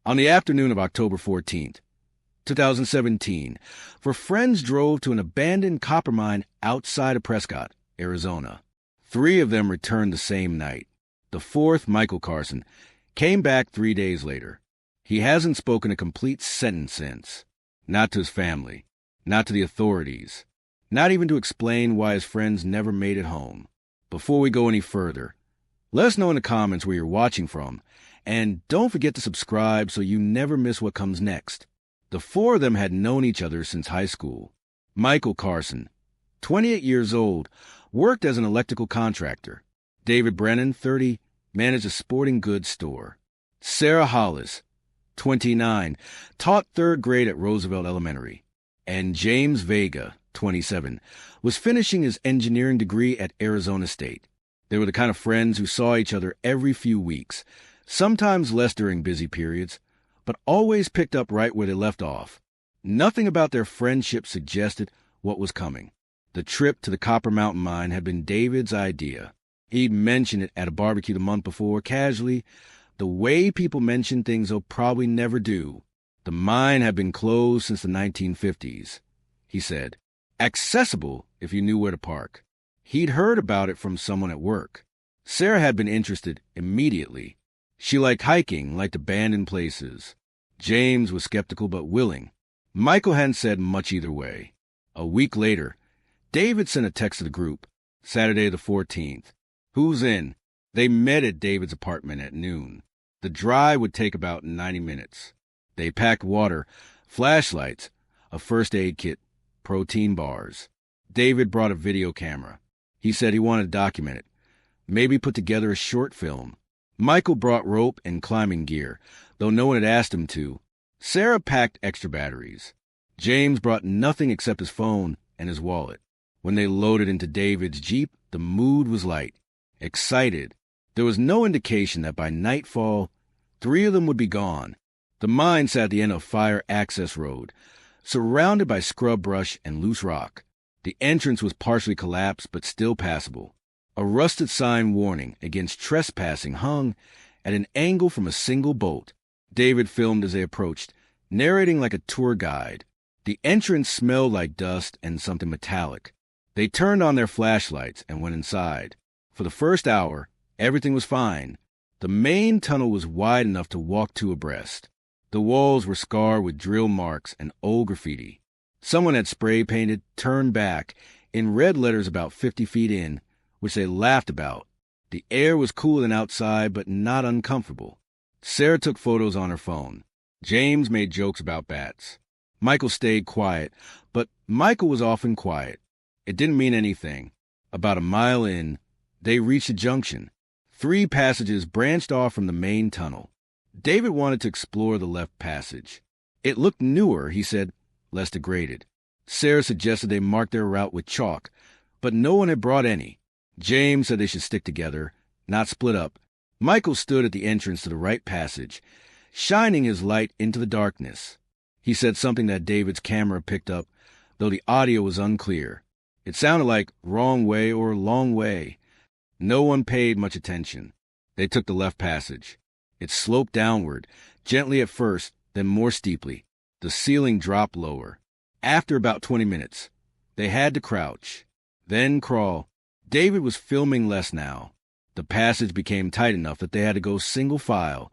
On the afternoon of October 14th, 2017, four friends drove to an abandoned copper mine outside of Prescott, Arizona. 3 of them returned the same night. The fourth, Michael Carson, came back 3 days later. He hasn't spoken a complete sentence since. Not to his family, not to the authorities, not even to explain why his friends never made it home. Before we go any further, let us know in the comments where you're watching from, and don't forget to subscribe so you never miss what comes next. The 4 of them had known each other since high school. Michael Carson, 28 years old, worked as an electrical contractor. David Brennan, 30, managed a sporting goods store. Sarah Hollis, 29, taught 3rd grade at Roosevelt Elementary. And James Vega, 27, was finishing his engineering degree at Arizona State. They were the kind of friends who saw each other every few weeks, sometimes less during busy periods, but always picked up right where they left off. Nothing about their friendship suggested what was coming. The trip to the Copper Mountain Mine had been David's idea. He'd mentioned it at a barbecue the month before, casually, the way people mention things they'll probably never do. The mine had been closed since the 1950s, he said. Accessible if you knew where to park. He'd heard about it from someone at work. Sarah had been interested immediately. She liked hiking, liked abandoned places. James was skeptical but willing. Michael hadn't said much either way. A week later, David sent a text to the group, Saturday the 14th. Who's in? They met at David's apartment at noon. The drive would take about 90 minutes. They packed water, flashlights, a first aid kit, protein bars. David brought a video camera. He said he wanted to document it, maybe put together a short film. Michael brought rope and climbing gear, though no one had asked him to. Sarah packed extra batteries. James brought nothing except his phone and his wallet. When they loaded into David's Jeep, the mood was light, excited. There was no indication that by nightfall, 3 of them would be gone. The mine sat at the end of Fire Access Road, surrounded by scrub brush and loose rock. The entrance was partially collapsed but still passable. A rusted sign warning against trespassing hung at an angle from a single bolt. David filmed as they approached, narrating like a tour guide. The entrance smelled like dust and something metallic. They turned on their flashlights and went inside. For the first hour, everything was fine. The main tunnel was wide enough to walk 2 abreast. The walls were scarred with drill marks and old graffiti. Someone had spray painted "Turn Back" in red letters about 50 feet in, which they laughed about. The air was cooler than outside, but not uncomfortable. Sarah took photos on her phone. James made jokes about bats. Michael stayed quiet, but Michael was often quiet. It didn't mean anything. About a mile in, they reached a junction. 3 passages branched off from the main tunnel. David wanted to explore the left passage. It looked newer, he said, less degraded. Sarah suggested they mark their route with chalk, but no one had brought any. James said they should stick together, not split up. Michael stood at the entrance to the right passage, shining his light into the darkness. He said something that David's camera picked up, though the audio was unclear. It sounded like "wrong way" or "long way." No one paid much attention. They took the left passage. It sloped downward, gently at first, then more steeply. The ceiling dropped lower. After about 20 minutes, they had to crouch, then crawl. David was filming less now. The passage became tight enough that they had to go single file,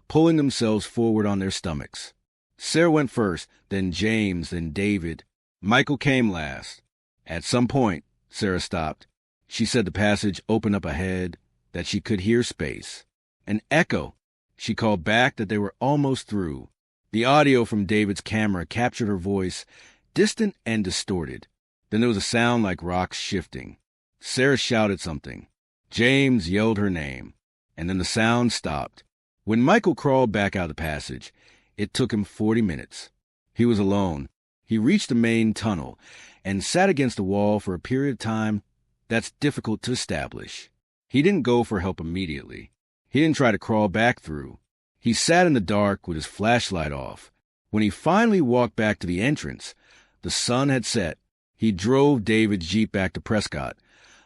pulling themselves forward on their stomachs. Sarah went first, then James, then David. Michael came last. At some point, Sarah stopped. She said the passage opened up ahead, that she could hear space. An echo. She called back that they were almost through. The audio from David's camera captured her voice, distant and distorted. Then there was a sound like rocks shifting. Sarah shouted something. James yelled her name, and then the sound stopped. When Michael crawled back out of the passage, it took him 40 minutes. He was alone. He reached the main tunnel and sat against the wall for a period of time that's difficult to establish. He didn't go for help immediately. He didn't try to crawl back through. He sat in the dark with his flashlight off. When he finally walked back to the entrance, the sun had set. He drove David's Jeep back to Prescott,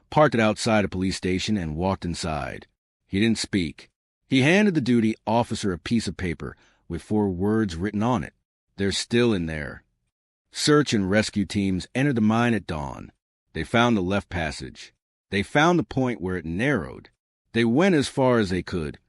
parked it outside a police station, and walked inside. He didn't speak. He handed the duty officer a piece of paper with 4 words written on it. They're still in there. Search and rescue teams entered the mine at dawn. They found the left passage. They found the point where it narrowed. They went as far as they could,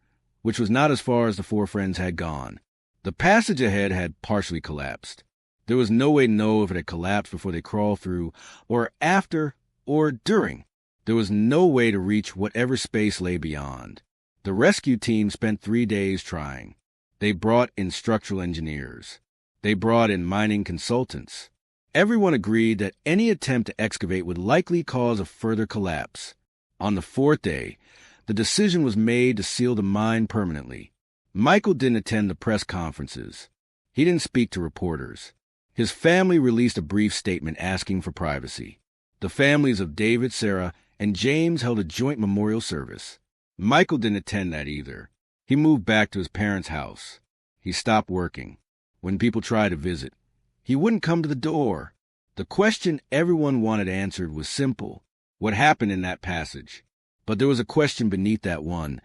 which was not as far as the 4 friends had gone. The passage ahead had partially collapsed. There was no way to know if it had collapsed before they crawled through, or after, or during. There was no way to reach whatever space lay beyond. The rescue team spent 3 days trying. They brought in structural engineers. They brought in mining consultants. Everyone agreed that any attempt to excavate would likely cause a further collapse. On the 4th day, the decision was made to seal the mine permanently. Michael didn't attend the press conferences. He didn't speak to reporters. His family released a brief statement asking for privacy. The families of David, Sarah, and James held a joint memorial service. Michael didn't attend that either. He moved back to his parents' house. He stopped working. When people tried to visit, he wouldn't come to the door. The question everyone wanted answered was simple. What happened in that passage? But there was a question beneath that one,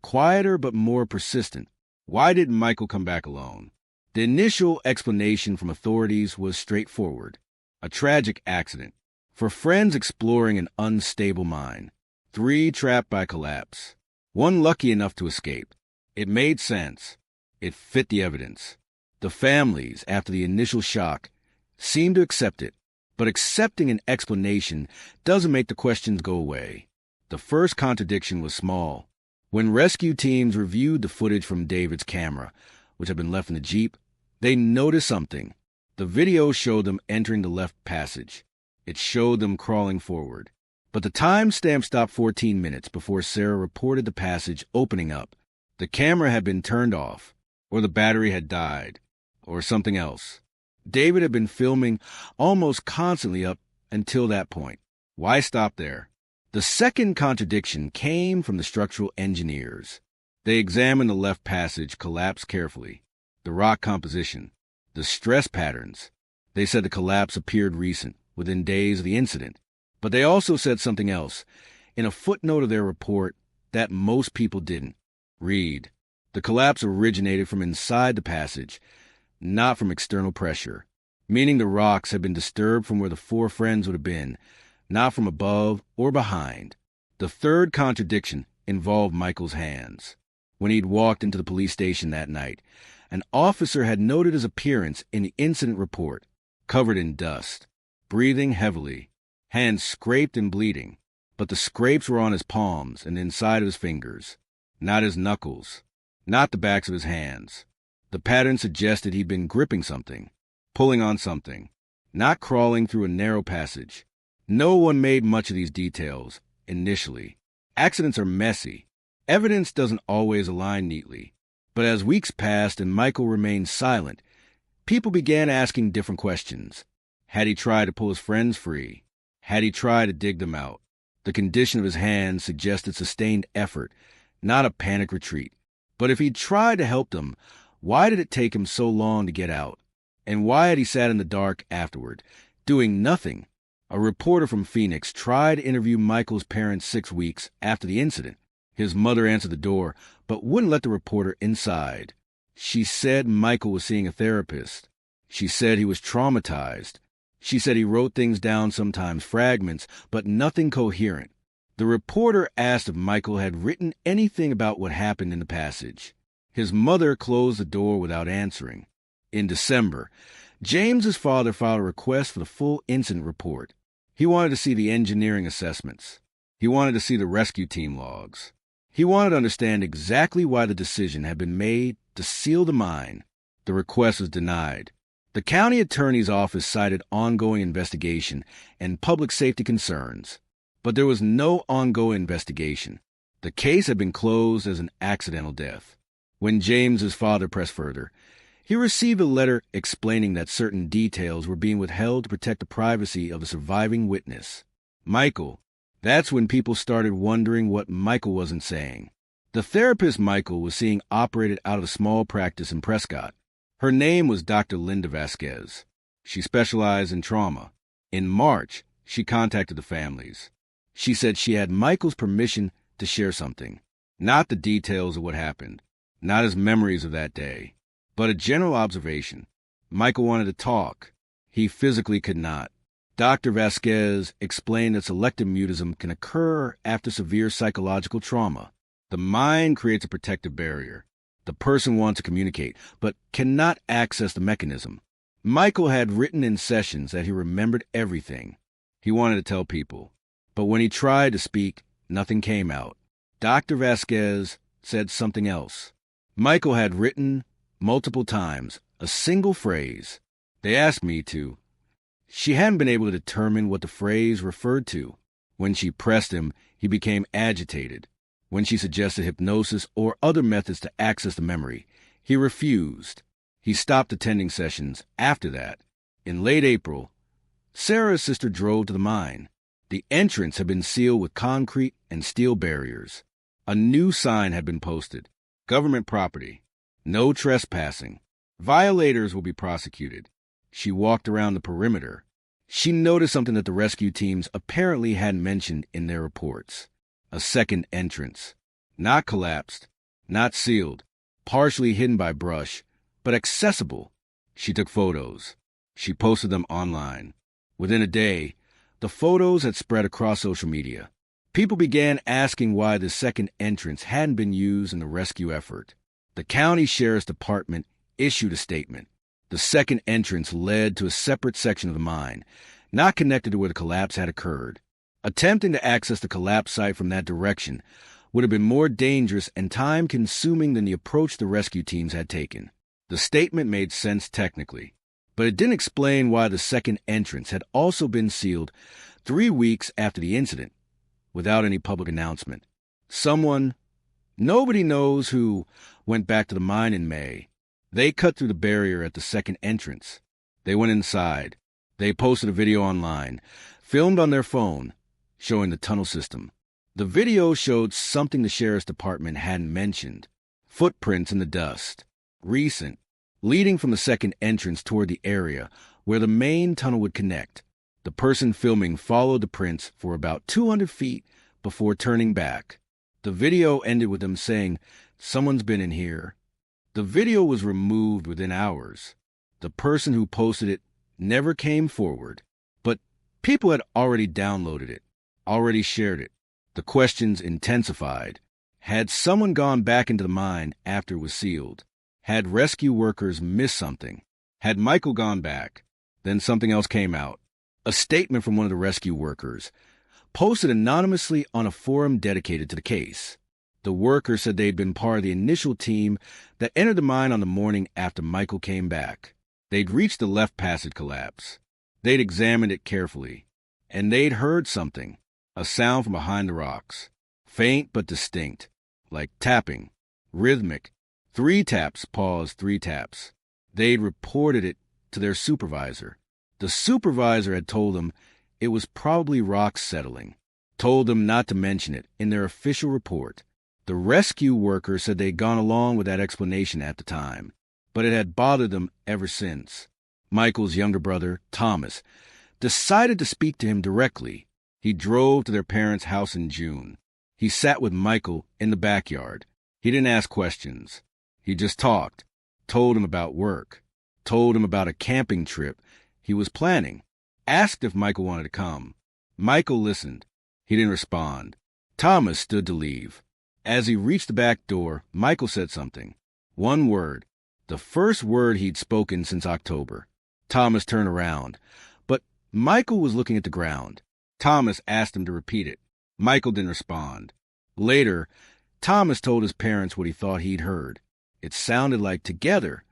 quieter but more persistent. Why didn't Michael come back alone? The initial explanation from authorities was straightforward. A tragic accident. For friends exploring an unstable mine. 3 trapped by collapse. 1 lucky enough to escape. It made sense. It fit the evidence. The families, after the initial shock, seemed to accept it. But accepting an explanation doesn't make the questions go away. The first contradiction was small. When rescue teams reviewed the footage from David's camera, which had been left in the Jeep, they noticed something. The video showed them entering the left passage. It showed them crawling forward. But the timestamp stopped 14 minutes before Sarah reported the passage opening up. The camera had been turned off, or the battery had died, or something else. David had been filming almost constantly up until that point. Why stop there? The second contradiction came from the structural engineers. They examined the left passage collapse carefully. The rock composition, the stress patterns. They said the collapse appeared recent, within days of the incident. But they also said something else, in a footnote of their report, that most people didn't read. The collapse originated from inside the passage, not from external pressure, meaning the rocks had been disturbed from where the 4 friends would have been, not from above or behind. The third contradiction involved Michael's hands. When he'd walked into the police station that night, an officer had noted his appearance in the incident report, covered in dust, breathing heavily, hands scraped and bleeding, but the scrapes were on his palms and inside of his fingers, not his knuckles, not the backs of his hands. The pattern suggested he'd been gripping something, pulling on something, not crawling through a narrow passage. No one made much of these details, initially. Accidents are messy. Evidence doesn't always align neatly. But as weeks passed and Michael remained silent, people began asking different questions. Had he tried to pull his friends free? Had he tried to dig them out? The condition of his hands suggested sustained effort, not a panic retreat. But if he'd tried to help them, why did it take him so long to get out? And why had he sat in the dark afterward, doing nothing? A reporter from Phoenix tried to interview Michael's parents 6 weeks after the incident. His mother answered the door, but wouldn't let the reporter inside. She said Michael was seeing a therapist. She said he was traumatized. She said he wrote things down, sometimes fragments, but nothing coherent. The reporter asked if Michael had written anything about what happened in the passage. His mother closed the door without answering. In December, James's father filed a request for the full incident report. He wanted to see the engineering assessments. He wanted to see the rescue team logs. He wanted to understand exactly why the decision had been made to seal the mine. The request was denied. The county attorney's office cited ongoing investigation and public safety concerns. But there was no ongoing investigation. The case had been closed as an accidental death. When James's father pressed further, he received a letter explaining that certain details were being withheld to protect the privacy of the surviving witness. Michael. That's when people started wondering what Michael wasn't saying. The therapist Michael was seeing operated out of a small practice in Prescott. Her name was Dr. Linda Vasquez. She specialized in trauma. In March, she contacted the families. She said she had Michael's permission to share something. Not the details of what happened. Not his memories of that day. But a general observation. Michael wanted to talk. He physically could not. Dr. Vasquez explained that selective mutism can occur after severe psychological trauma. The mind creates a protective barrier. The person wants to communicate, but cannot access the mechanism. Michael had written in sessions that he remembered everything. He wanted to tell people. But when he tried to speak, nothing came out. Dr. Vasquez said something else. Michael had written multiple times a single phrase. They asked me to. She hadn't been able to determine what the phrase referred to. When she pressed him, he became agitated. When she suggested hypnosis or other methods to access the memory, he refused. He stopped attending sessions after that. In late April, Sarah's sister drove to the mine. The entrance had been sealed with concrete and steel barriers. A new sign had been posted. Government property. No trespassing. Violators will be prosecuted. She walked around the perimeter. She noticed something that the rescue teams apparently hadn't mentioned in their reports. A second entrance. Not collapsed, not sealed, partially hidden by brush, but accessible. She took photos. She posted them online. Within a day, the photos had spread across social media. People began asking why the second entrance hadn't been used in the rescue effort. The county sheriff's department issued a statement. The second entrance led to a separate section of the mine, not connected to where the collapse had occurred. Attempting to access the collapse site from that direction would have been more dangerous and time-consuming than the approach the rescue teams had taken. The statement made sense technically, but it didn't explain why the second entrance had also been sealed 3 weeks after the incident, without any public announcement. Someone, nobody knows who, went back to the mine in May. They cut through the barrier at the second entrance. They went inside. They posted a video online, filmed on their phone, showing the tunnel system. The video showed something the sheriff's department hadn't mentioned. Footprints in the dust. Recent. Leading from the second entrance toward the area where the main tunnel would connect. The person filming followed the prints for about 200 feet before turning back. The video ended with them saying, "Someone's been in here." The video was removed within hours. The person who posted it never came forward, but people had already downloaded it, already shared it. The questions intensified. Had someone gone back into the mine after it was sealed? Had rescue workers missed something? Had Michael gone back? Then something else came out. A statement from one of the rescue workers, posted anonymously on a forum dedicated to the case. The worker said they'd been part of the initial team that entered the mine on the morning after Michael came back. They'd reached the left passage collapse. They'd examined it carefully, and they'd heard something, a sound from behind the rocks, faint but distinct, like tapping, rhythmic. 3 taps, pause, 3 taps. They'd reported it to their supervisor. The supervisor had told them it was probably rocks settling, told them not to mention it in their official report. The rescue worker said they'd gone along with that explanation at the time, but it had bothered them ever since. Michael's younger brother, Thomas, decided to speak to him directly. He drove to their parents' house in June. He sat with Michael in the backyard. He didn't ask questions. He just talked, told him about work, told him about a camping trip he was planning, asked if Michael wanted to come. Michael listened. He didn't respond. Thomas stood to leave. As he reached the back door, Michael said something. One word. The first word he'd spoken since October. Thomas turned around, but Michael was looking at the ground. Thomas asked him to repeat it. Michael didn't respond. Later, Thomas told his parents what he thought he'd heard. It sounded like together.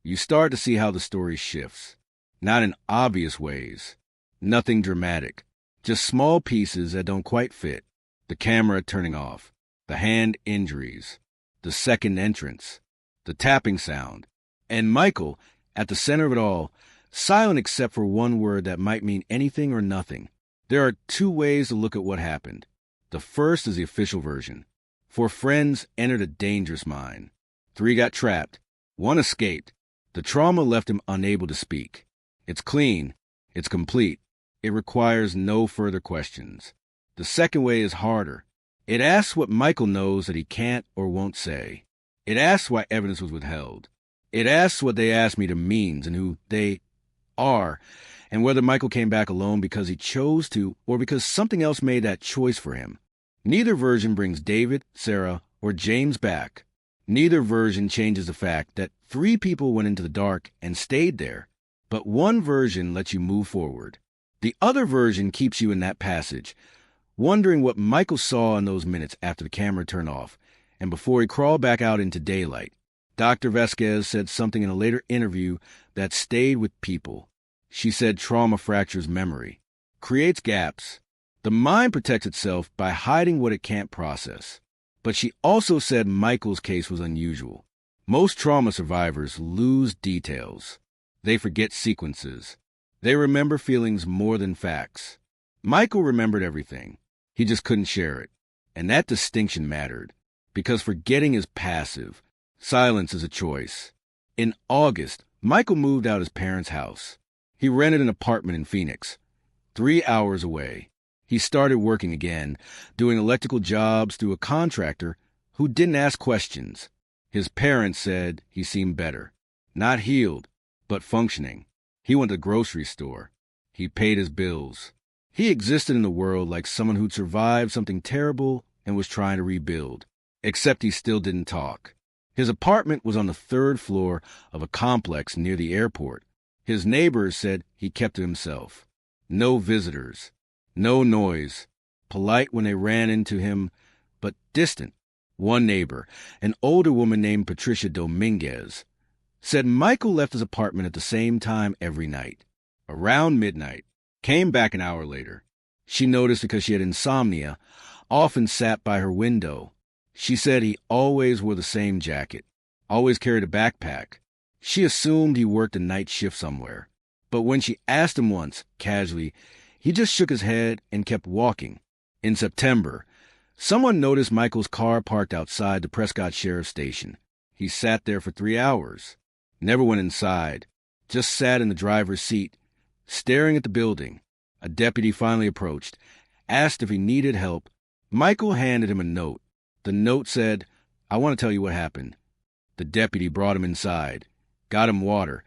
You start to see how the story shifts. Not in obvious ways. Nothing dramatic. Just small pieces that don't quite fit. The camera turning off. The hand injuries. The second entrance. The tapping sound. And Michael, at the center of it all, silent except for one word that might mean anything or nothing. There are 2 ways to look at what happened. The first is the official version. 4 friends entered a dangerous mine. 3 got trapped. 1 escaped. The trauma left him unable to speak. It's clean. It's complete. It requires no further questions. The second way is harder. It asks what Michael knows that he can't or won't say. It asks why evidence was withheld. It asks what they asked me to means and who they are, and whether Michael came back alone because he chose to or because something else made that choice for him. Neither version brings David, Sarah, or James back. Neither version changes the fact that 3 people went into the dark and stayed there, but one version lets you move forward. The other version keeps you in that passage, wondering what Michael saw in those minutes after the camera turned off and before he crawled back out into daylight. Dr. Vasquez said something in a later interview that stayed with people. She said trauma fractures memory, creates gaps. The mind protects itself by hiding what it can't process. But she also said Michael's case was unusual. Most trauma survivors lose details. They forget sequences. They remember feelings more than facts. Michael remembered everything. He just couldn't share it. And that distinction mattered, because forgetting is passive. Silence is a choice. In August, Michael moved out his parents' house. He rented an apartment in Phoenix, 3 hours away. He started working again, doing electrical jobs through a contractor who didn't ask questions. His parents said he seemed better. Not healed, but functioning. He went to the grocery store. He paid his bills. He existed in the world like someone who'd survived something terrible and was trying to rebuild. Except he still didn't talk. His apartment was on the 3rd floor of a complex near the airport. His neighbors said he kept to himself. No visitors. No noise. Polite when they ran into him, but distant. One neighbor, an older woman named Patricia Dominguez, said Michael left his apartment at the same time every night, around midnight, came back an hour later. She noticed because she had insomnia, often sat by her window. She said he always wore the same jacket, always carried a backpack. She assumed he worked a night shift somewhere. But when she asked him once, casually, he just shook his head and kept walking. In September, someone noticed Michael's car parked outside the Prescott Sheriff's Station. He sat there for 3 hours. Never went inside, just sat in the driver's seat, staring at the building. A deputy finally approached, asked if he needed help. Michael handed him a note. The note said, "I want to tell you what happened." The deputy brought him inside, got him water,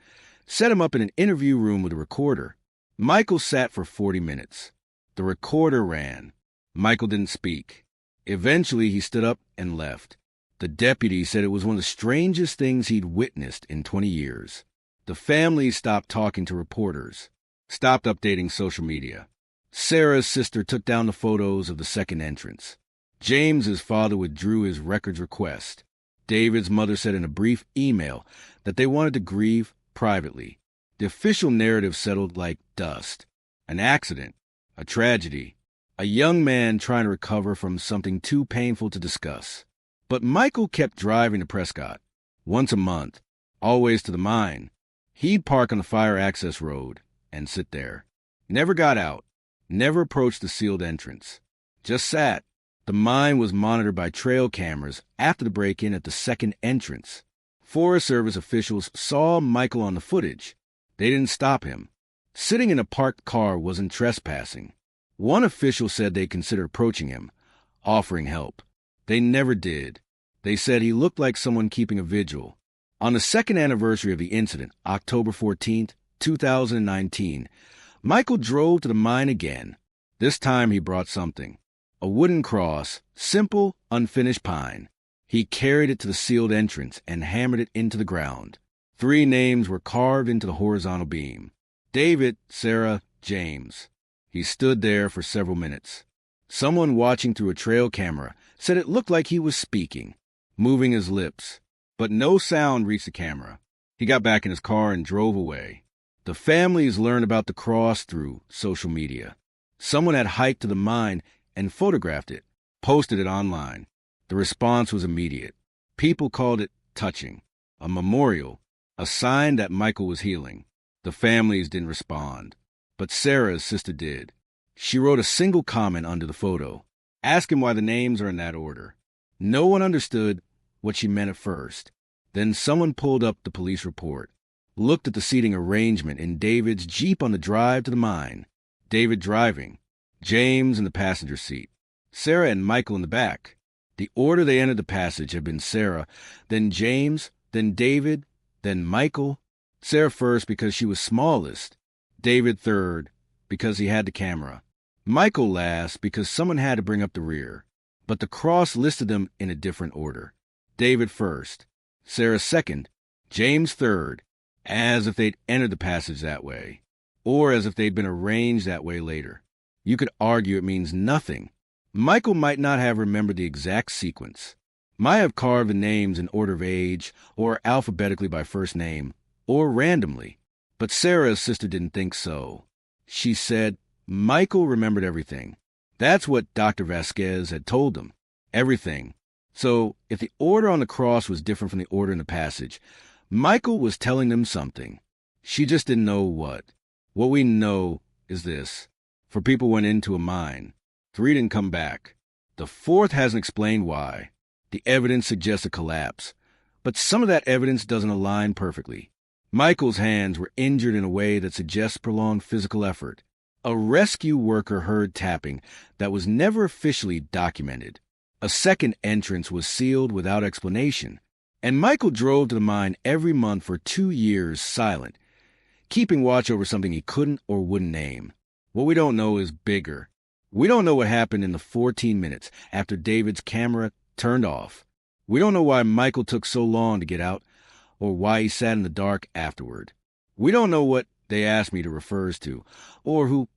set him up in an interview room with a recorder. Michael sat for 40 minutes. The recorder ran. Michael didn't speak. Eventually, he stood up and left. The deputy said it was one of the strangest things he'd witnessed in 20 years. The family stopped talking to reporters, stopped updating social media. Sarah's sister took down the photos of the second entrance. James's father withdrew his records request. David's mother said in a brief email that they wanted to grieve privately. The official narrative settled like dust. An accident, a tragedy, a young man trying to recover from something too painful to discuss. But Michael kept driving to Prescott, once a month, always to the mine. He'd park on the fire access road and sit there. Never got out, never approached the sealed entrance. Just sat. The mine was monitored by trail cameras after the break-in at the second entrance. Forest Service officials saw Michael on the footage. They didn't stop him. Sitting in a parked car wasn't trespassing. One official said they'd consider approaching him, offering help. They never did. They said he looked like someone keeping a vigil. On the second anniversary of the incident, October 14th, 2019, Michael drove to the mine again. This time he brought something. A wooden cross, simple, unfinished pine. He carried it to the sealed entrance and hammered it into the ground. 3 names were carved into the horizontal beam. David, Sarah, James. He stood there for several minutes. Someone watching through a trail camera said it looked like he was speaking, moving his lips, but no sound reached the camera. He got back in his car and drove away. The families learned about the cross through social media. Someone had hiked to the mine and photographed it, posted it online. The response was immediate. People called it touching, a memorial, a sign that Michael was healing. The families didn't respond, but Sarah's sister did. She wrote a single comment under the photo, asking why the names are in that order. No one understood what she meant at first. Then someone pulled up the police report, looked at the seating arrangement in David's Jeep on the drive to the mine. David driving, James in the passenger seat, Sarah and Michael in the back. The order they entered the passage had been Sarah, then James, then David, then Michael, Sarah first because she was smallest, David third because he had the camera, Michael last because someone had to bring up the rear, but the cross listed them in a different order. David first, Sarah second, James third, as if they'd entered the passage that way, or as if they'd been arranged that way later. You could argue it means nothing. Michael might not have remembered the exact sequence, might have carved the names in order of age, or alphabetically by first name, or randomly, but Sarah's sister didn't think so. She said Michael remembered everything. That's what Dr. Vasquez had told them. Everything. So, if the order on the cross was different from the order in the passage, Michael was telling them something. She just didn't know what. What we know is this. 4 people went into a mine. 3 didn't come back. The 4th hasn't explained why. The evidence suggests a collapse. But some of that evidence doesn't align perfectly. Michael's hands were injured in a way that suggests prolonged physical effort. A rescue worker heard tapping that was never officially documented. A second entrance was sealed without explanation. And Michael drove to the mine every month for 2 years silent, keeping watch over something he couldn't or wouldn't name. What we don't know is bigger. We don't know what happened in the 14 minutes after David's camera turned off. We don't know why Michael took so long to get out or why he sat in the dark afterward. We don't know what they asked me to refers to or who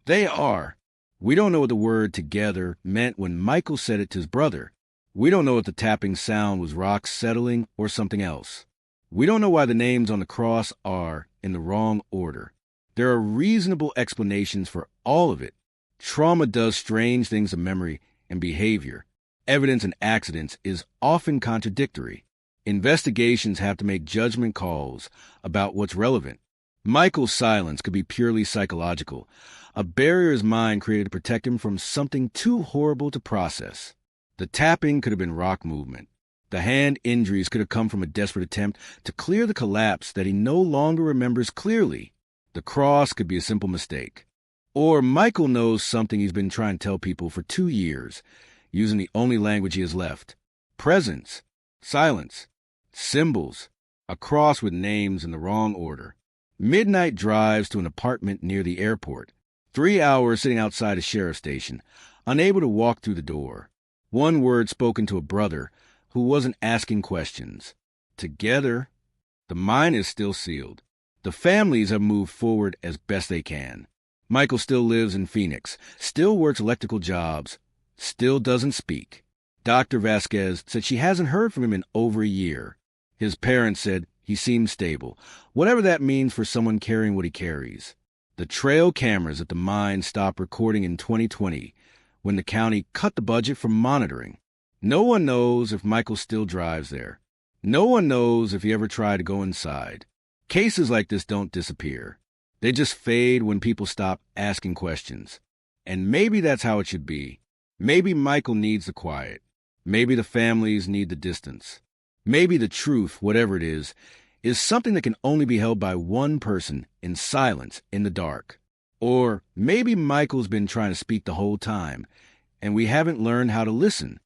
they are. We don't know what the word together meant when Michael said it to his brother. We don't know if the tapping sound was rocks settling or something else. We don't know why the names on the cross are in the wrong order. There are reasonable explanations for all of it. Trauma does strange things to memory and behavior. Evidence and accidents is often contradictory. Investigations have to make judgment calls about what's relevant. Michael's silence could be purely psychological, a barrier his mind created to protect him from something too horrible to process. The tapping could have been rock movement. The hand injuries could have come from a desperate attempt to clear the collapse that he no longer remembers clearly. The cross could be a simple mistake. Or Michael knows something he's been trying to tell people for 2 years, using the only language he has left. Presence, silence, symbols, a cross with names in the wrong order. Midnight drives to an apartment near the airport. 3 hours sitting outside a sheriff's station, unable to walk through the door. 1 word spoken to a brother who wasn't asking questions. Together, the mine is still sealed. The families have moved forward as best they can. Michael still lives in Phoenix, still works electrical jobs, still doesn't speak. Dr. Vasquez said she hasn't heard from him in over a year. His parents said he seemed stable, whatever that means for someone carrying what he carries. The trail cameras at the mine stopped recording in 2020 when the county cut the budget for monitoring. No one knows if Michael still drives there. No one knows if he ever tried to go inside. Cases like this don't disappear. They just fade when people stop asking questions. And maybe that's how it should be. Maybe Michael needs the quiet. Maybe the families need the distance. Maybe the truth, whatever it is something that can only be held by one person in silence in the dark. Or maybe Michael's been trying to speak the whole time, and we haven't learned how to listen.